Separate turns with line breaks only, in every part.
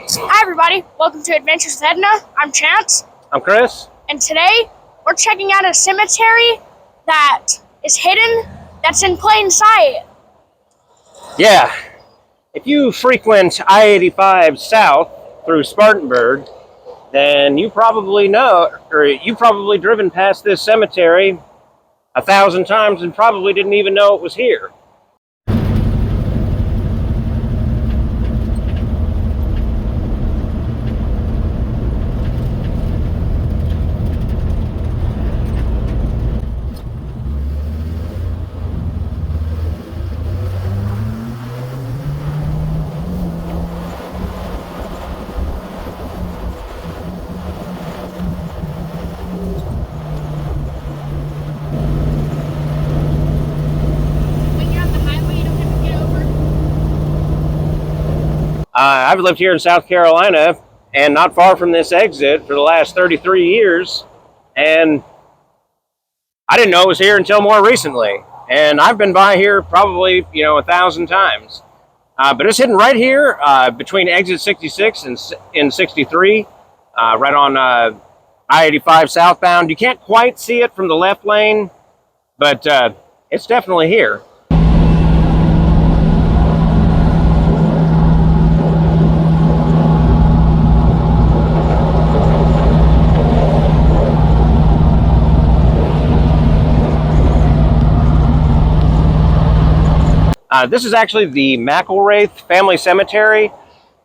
Hi everybody, welcome to Adventures with Edna. I'm Chance.
I'm Chris.
And today, we're checking out a cemetery that is hidden, that's in plain sight.
Yeah, if you frequent I-85 south through Spartanburg, then you probably know, or you've probably driven past this cemetery 1,000 times and probably didn't even know it was here. I've lived here in South Carolina and not far from this exit for the last 33 years, and I didn't know it was here until more recently. And I've been by here probably, 1,000 times. But it's hidden right here between exit 66 and 63, right on I-85 southbound. You can't quite see it from the left lane, but it's definitely here. This is actually the McElwraith Family Cemetery.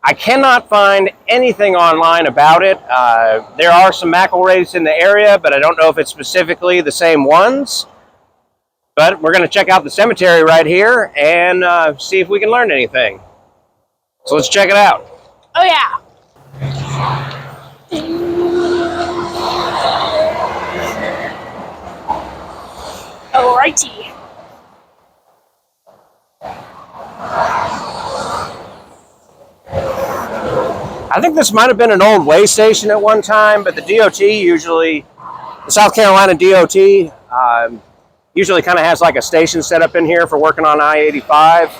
I cannot find anything online about it. There are some McElwraiths in the area, but I don't know if it's specifically the same ones. But we're going to check out the cemetery right here and see if we can learn anything. So let's check it out.
Oh yeah. Alrighty.
I think this might have been an old way station at one time, but the DOT usually, the South Carolina DOT, usually kind of has like a station set up in here for working on I-85.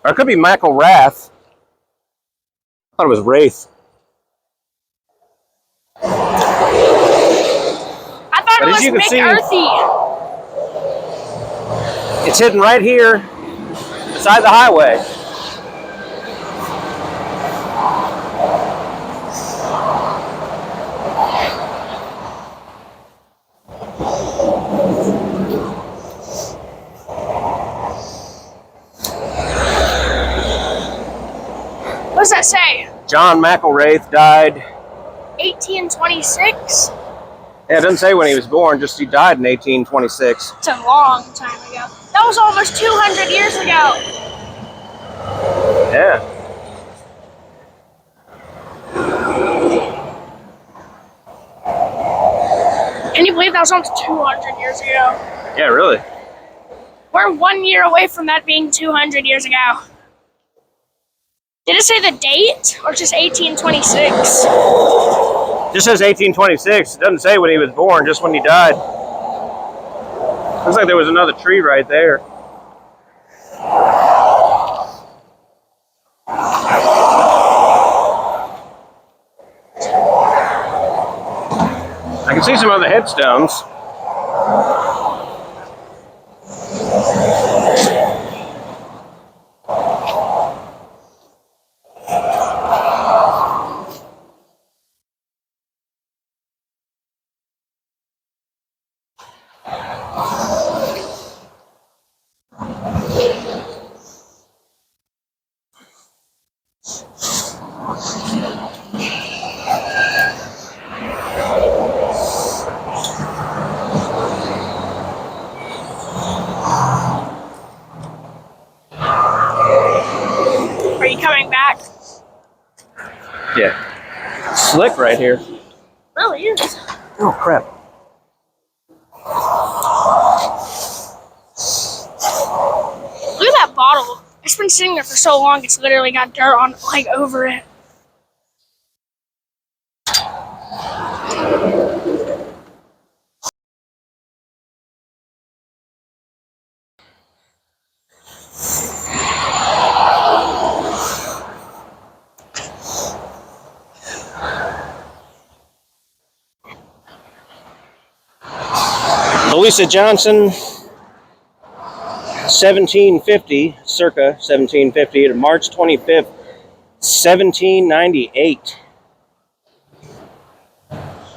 Or it could be McElwraith. I thought it was Wraith.
I thought it was McEarthy.
It's hidden right here beside the highway.
What does that say?
John McElwraith died
1826?
Yeah, it doesn't say when he was born, just he died in 1826.
It's a long time ago. That was almost 200 years ago.
Yeah.
Can you believe that was almost 200 years ago?
Yeah, really.
We're 1 year away from that being 200 years ago. Did it say the date, or just 1826?
Just says 1826. It doesn't say when he was born, just when he died. Looks like there was another tree right there. I can see some other headstones.
Are you coming back?
Yeah. It's slick right here.
It really is.
Oh, crap.
Look at that bottle. It's been sitting there for so long, it's literally got dirt on, like, over it.
Louisa Johnson, 1750, circa 1750 to March 25th, 1798.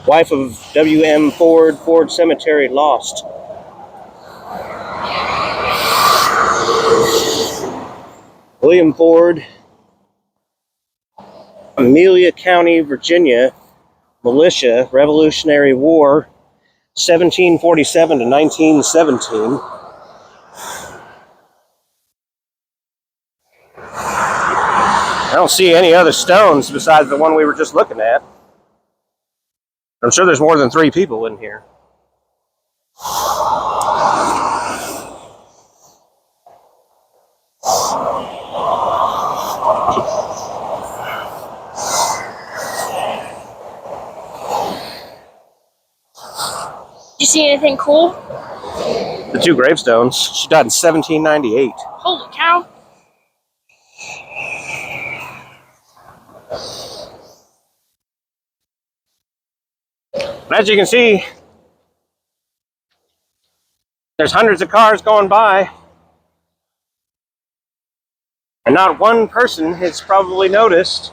Wife of W.M. Ford, Ford Cemetery, lost. William Ford, Amelia County, Virginia, militia, Revolutionary War, 1747 to 1917. I don't see any other stones besides the one we were just looking at. I'm sure there's more than 3 people in here.
Did you see anything cool?
The 2 gravestones. She died in 1798.
Holy cow.
As you can see, there's hundreds of cars going by, and not one person has probably noticed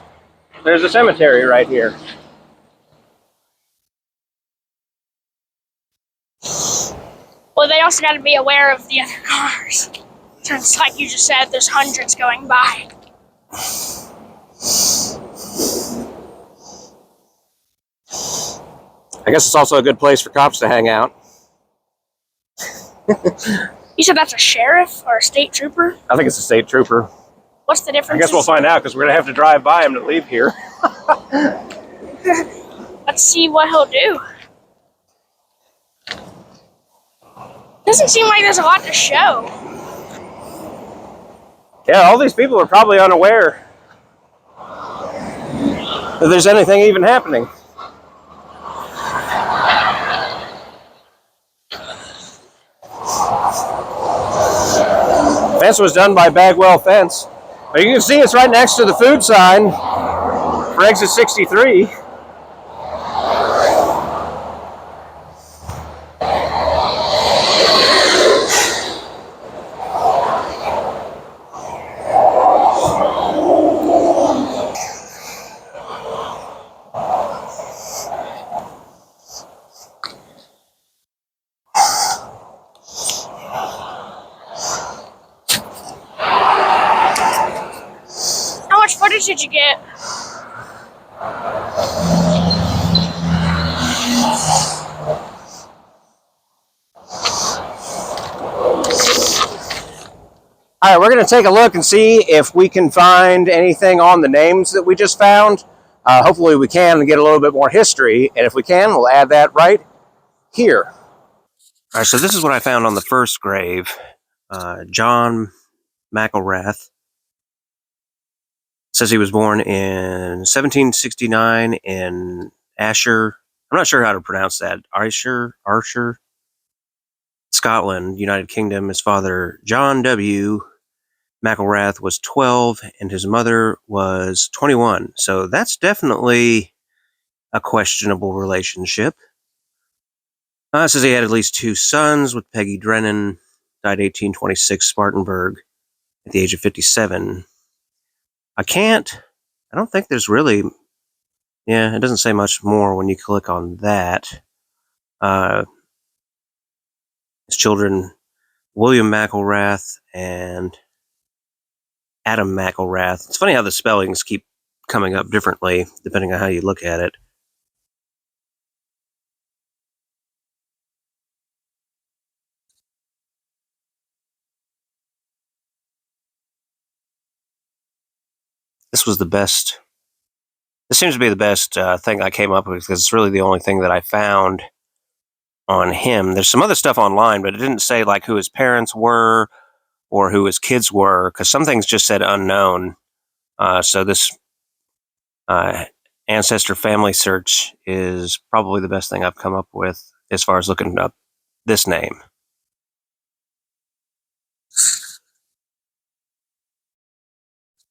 there's a cemetery right here.
Well, they also got to be aware of the other cars. Since, like you just said, there's hundreds going by.
I guess it's also a good place for cops to hang out.
You said that's a sheriff or a state trooper?
I think it's a state trooper.
What's the difference?
I guess we'll find out because we're going to have to drive by him to leave here.
Let's see what he'll do. Doesn't seem like there's a lot to show.
Yeah, all these people are probably unaware that there's anything even happening. Fence was done by Bagwell Fence. But you can see it's right next to the food sign for exit 63.
How much footage did you get?
All right, we're going to take a look and see if we can find anything on the names that we just found. Hopefully we can and get a little bit more history. And if we can, we'll add that right here. All right, so this is what I found on the first grave. John McElrath. It says he was born in 1769 in Asher. I'm not sure how to pronounce that. Ayrshire, Scotland, United Kingdom. His father, John W. McElrath, was 12 and his mother was 21. So that's definitely a questionable relationship. It says he had at least 2 sons with Peggy Drennan, died 1826, Spartanburg, at the age of 57. I don't think there's really, it doesn't say much more when you click on that. His children, William McElrath and Adam McElrath. It's funny how the spellings keep coming up differently depending on how you look at it. This was the best. This seems to be the best thing I came up with because it's really the only thing that I found on him. There's some other stuff online, but it didn't say like who his parents were or who his kids were because some things just said unknown. So this, and ancestor family search is probably the best thing I've come up with as far as looking up this name.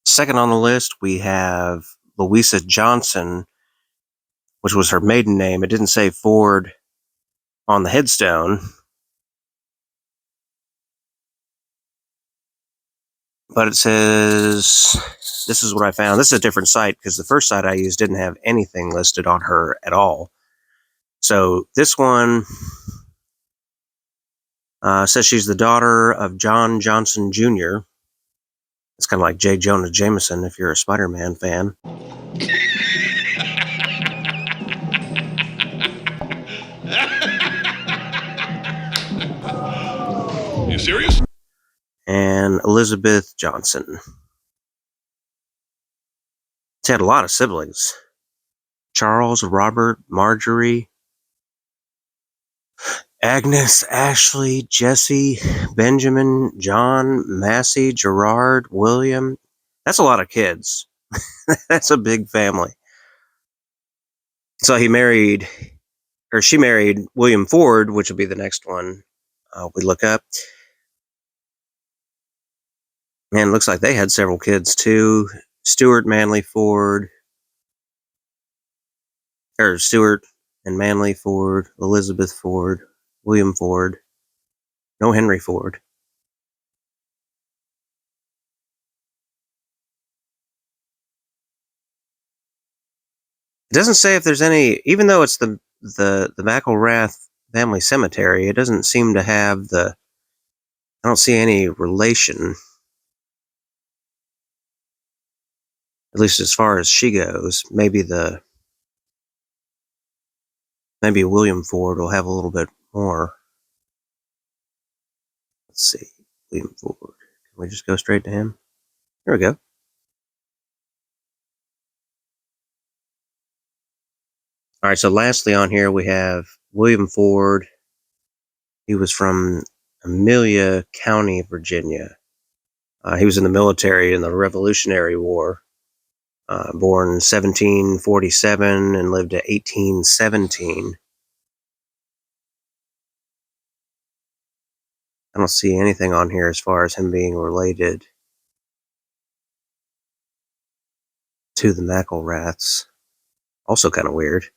Second on the list, we have Louisa Johnson, which was her maiden name. It didn't say Ford on the headstone, but it says, this is what I found. This is a different site because the first site I used didn't have anything listed on her at all. So this one says she's the daughter of John Johnson Jr. It's kind of like J. Jonah Jameson if you're a Spider-Man fan.
You serious?
And Elizabeth Johnson. She had a lot of siblings. Charles, Robert, Marjorie, Agnes, Ashley, Jesse, Benjamin, John, Massey, Gerard, William. That's a lot of kids. That's a big family. So she married William Ford, which will be the next one we look up. Man, it looks like they had several kids too. Stuart and Manley Ford, Elizabeth Ford, William Ford. No Henry Ford. It doesn't say if there's any, even though it's the McElrath family cemetery, it doesn't seem to have I don't see any relation. At least as far as she goes. Maybe William Ford will have a little bit more. Let's see. William Ford. Can we just go straight to him? Here we go. All right, so lastly on here we have William Ford. He was from Amelia County, Virginia. He was in the military in the Revolutionary War. Born in 1747 and lived to 1817. I don't see anything on here as far as him being related to the McElraths. Also kind of weird.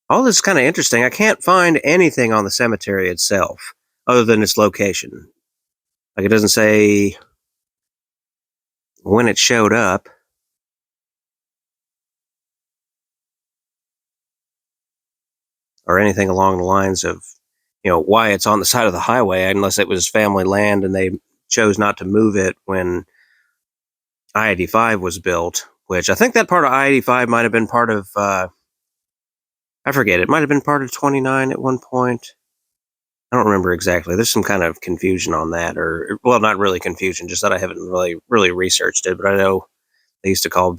All this is kind of interesting. I can't find anything on the cemetery itself other than its location. Like, it doesn't say when it showed up. Or anything along the lines of, why it's on the side of the highway, unless it was family land and they chose not to move it when I-85 was built, which I think that part of I-85 might have been part of, I forget, it might have been part of 29 at one point. I don't remember exactly. There's some kind of confusion on that, well, not really confusion, just that I haven't really researched it, but I know they used to call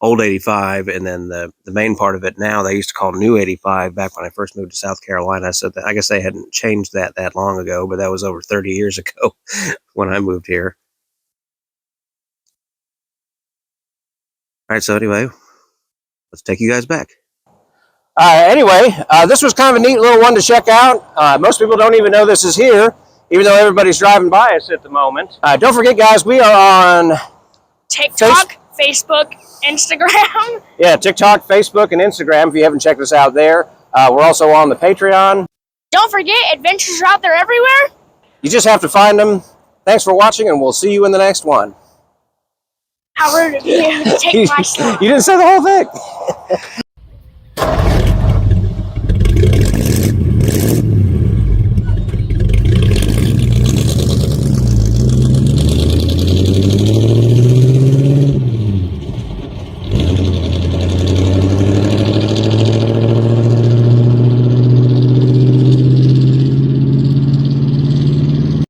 Old 85, and then the main part of it now they used to call New 85 back when I first moved to South Carolina. So I guess they hadn't changed that long ago, but that was over 30 years ago when I moved here. All right, so anyway, let's take you guys back. Anyway, this was kind of a neat little one to check out. Most people don't even know this is here, even though everybody's driving by us at the moment. Don't forget, guys, we are on
TikTok, Facebook, Instagram.
Yeah, TikTok, Facebook, and Instagram if you haven't checked us out there. We're also on the Patreon.
Don't forget, adventures are out there everywhere.
You just have to find them. Thanks for watching, and we'll see you in the next one.
How rude of you to take my stuff.
You didn't say the whole thing.